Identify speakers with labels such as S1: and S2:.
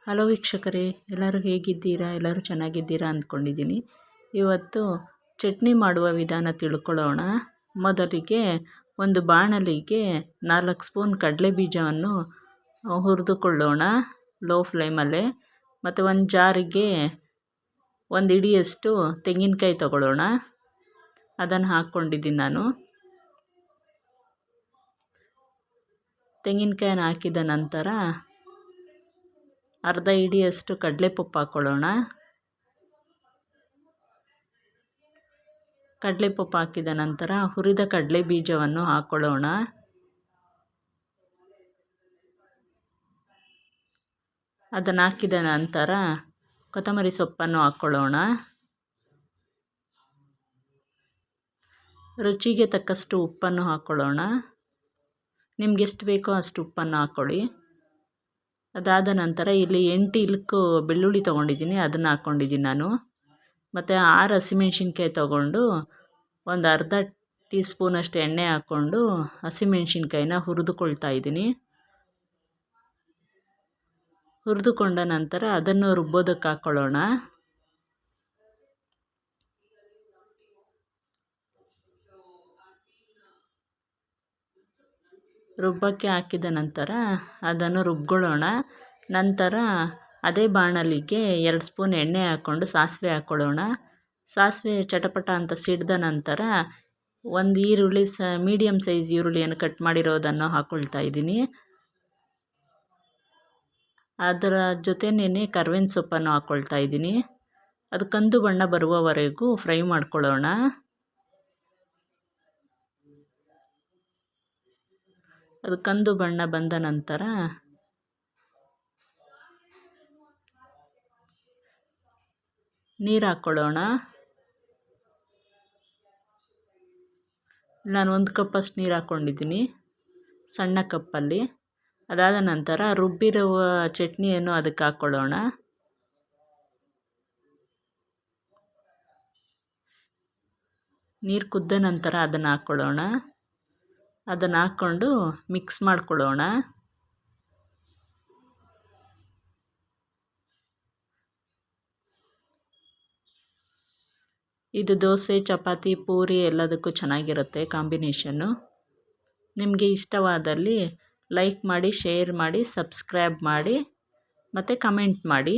S1: Hello ವೀಕ್ಷಕರೇ, ಎಲ್ಲರೂ ಹೇಗಿದ್ದೀರಾ? ಎಲ್ಲರೂ ಚೆನ್ನಾಗಿದ್ದೀರಾ ಅಂದ್ಕೊಂಡಿದ್ದೀನಿ. ಇವತ್ತು ಚಟ್ನಿ ಮಾಡುವ ವಿಧಾನ ತಿಳ್ಕೊಳ್ಳೋಣ. ಮೊದಲಿಗೆ ಒಂದು ಬಾಣಲಿಗೆ 4 ಸ್ಪೂನ್ ಕಡಲೆ ಬೀಜವನ್ನು ಹುರಿದುಕೊಳ್ಳೋಣ ಲೋ ಫ್ಲೇಮಲ್ಲೇ. ಮತ್ತು ಒಂದು ಜಾರಿಗೆ 1 ಹಿಡಿಯಷ್ಟು ತೆಂಗಿನಕಾಯಿ ತಗೊಳ್ಳೋಣ. ಅದನ್ನು ಹಾಕ್ಕೊಂಡಿದ್ದೀನಿ ನಾನು. ತೆಂಗಿನಕಾಯಿನ ಹಾಕಿದ ನಂತರ ಅರ್ಧ ಹಿಡಿಯಷ್ಟು ಕಡಲೆಪಪ್ಪು ಹಾಕ್ಕೊಳ್ಳೋಣ. ಕಡಲೆಪಪ್ಪು ಹಾಕಿದ ನಂತರ ಹುರಿದ ಕಡಲೆ ಬೀಜವನ್ನು ಹಾಕ್ಕೊಳ್ಳೋಣ. ಅದನ್ನು ಹಾಕಿದ ನಂತರ ಕೊತ್ತಂಬರಿ ಸೊಪ್ಪನ್ನು ಹಾಕ್ಕೊಳ್ಳೋಣ. ರುಚಿಗೆ ತಕ್ಕಷ್ಟು ಉಪ್ಪನ್ನು ಹಾಕ್ಕೊಳ್ಳೋಣ. ನಿಮ್ಗೆ ಎಷ್ಟು ಬೇಕೋ ಅಷ್ಟು ಉಪ್ಪನ್ನು ಹಾಕ್ಕೊಳ್ಳಿ. ಅದಾದ ನಂತರ ಇಲ್ಲಿ 8 ಇಲ್ಕು ಬೆಳ್ಳುಳ್ಳಿ ತೊಗೊಂಡಿದ್ದೀನಿ, ಅದನ್ನು ಹಾಕ್ಕೊಂಡಿದ್ದೀನಿ ನಾನು. ಮತ್ತು 6 ಹಸಿಮೆಣ್ಸಿನ್ಕಾಯಿ ತೊಗೊಂಡು ಒಂದು ಅರ್ಧ ಟೀ ಸ್ಪೂನಷ್ಟು ಎಣ್ಣೆ ಹಾಕ್ಕೊಂಡು ಹಸಿಮೆಣ್ಸಿನ್ಕಾಯಿನ ಹುರಿದುಕೊಳ್ತಾ ಇದ್ದೀನಿ. ಹುರಿದುಕೊಂಡ ನಂತರ ಅದನ್ನು ರುಬ್ಬೋದಕ್ಕೆ ಹಾಕ್ಕೊಳ್ಳೋಣ. ರುಬ್ಬಕ್ಕೆ ಹಾಕಿದ ನಂತರ ಅದನ್ನು ರುಬ್ಕೊಳ್ಳೋಣ. ನಂತರ ಅದೇ ಬಾಣಲಿಗೆ 2 ಸ್ಪೂನ್ ಎಣ್ಣೆ ಹಾಕ್ಕೊಂಡು ಸಾಸಿವೆ ಹಾಕ್ಕೊಳ್ಳೋಣ. ಸಾಸಿವೆ ಚಟಪಟ ಅಂತ ಸಿಡಿದ ನಂತರ ಒಂದು ಈರುಳ್ಳಿ ಮೀಡಿಯಮ್ ಸೈಜ್ ಈರುಳ್ಳಿಯನ್ನು ಕಟ್ ಮಾಡಿರೋದನ್ನು ಹಾಕ್ಕೊಳ್ತಾ ಇದ್ದೀನಿ. ಅದರ ಜೊತೆನೇ ಕರ್ಬೇವಿನ ಸೊಪ್ಪನ್ನು ಹಾಕ್ಕೊಳ್ತಾ ಇದ್ದೀನಿ. ಅದು ಕಂದು ಬಣ್ಣ ಬರುವವರೆಗೂ ಫ್ರೈ ಮಾಡ್ಕೊಳ್ಳೋಣ. ಅದು ಕಂದು ಬಣ್ಣ ಬಂದ ನಂತರ ನೀರು ಹಾಕ್ಕೊಳ್ಳೋಣ. ನಾನು 1 ಕಪ್ಪಷ್ಟು ನೀರು ಹಾಕ್ಕೊಂಡಿದ್ದೀನಿ, ಸಣ್ಣ ಕಪ್ಪಲ್ಲಿ. ಅದಾದ ನಂತರ ರುಬ್ಬಿರುವ ಚಟ್ನಿಯನ್ನು ಅದಕ್ಕೆ ಹಾಕ್ಕೊಳ್ಳೋಣ. ನೀರು ಕುದ್ದ ನಂತರ ಅದನ್ನು ಹಾಕ್ಕೊಳ್ಳೋಣ. ಅದನ್ನು ಹಾಕ್ಕೊಂಡು ಮಿಕ್ಸ್ ಮಾಡ್ಕೊಳ್ಳೋಣ. ಇದು ದೋಸೆ, ಚಪಾತಿ, ಪೂರಿ ಎಲ್ಲದಕ್ಕೂ ಚೆನ್ನಾಗಿರುತ್ತೆ ಕಾಂಬಿನೇಷನ್ನು. ನಿಮಗೆ ಇಷ್ಟವಾದಲ್ಲಿ ಲೈಕ್ ಮಾಡಿ, ಶೇರ್ ಮಾಡಿ, ಸಬ್ಸ್ಕ್ರೈಬ್ ಮಾಡಿ ಮತ್ತು ಕಮೆಂಟ್ ಮಾಡಿ.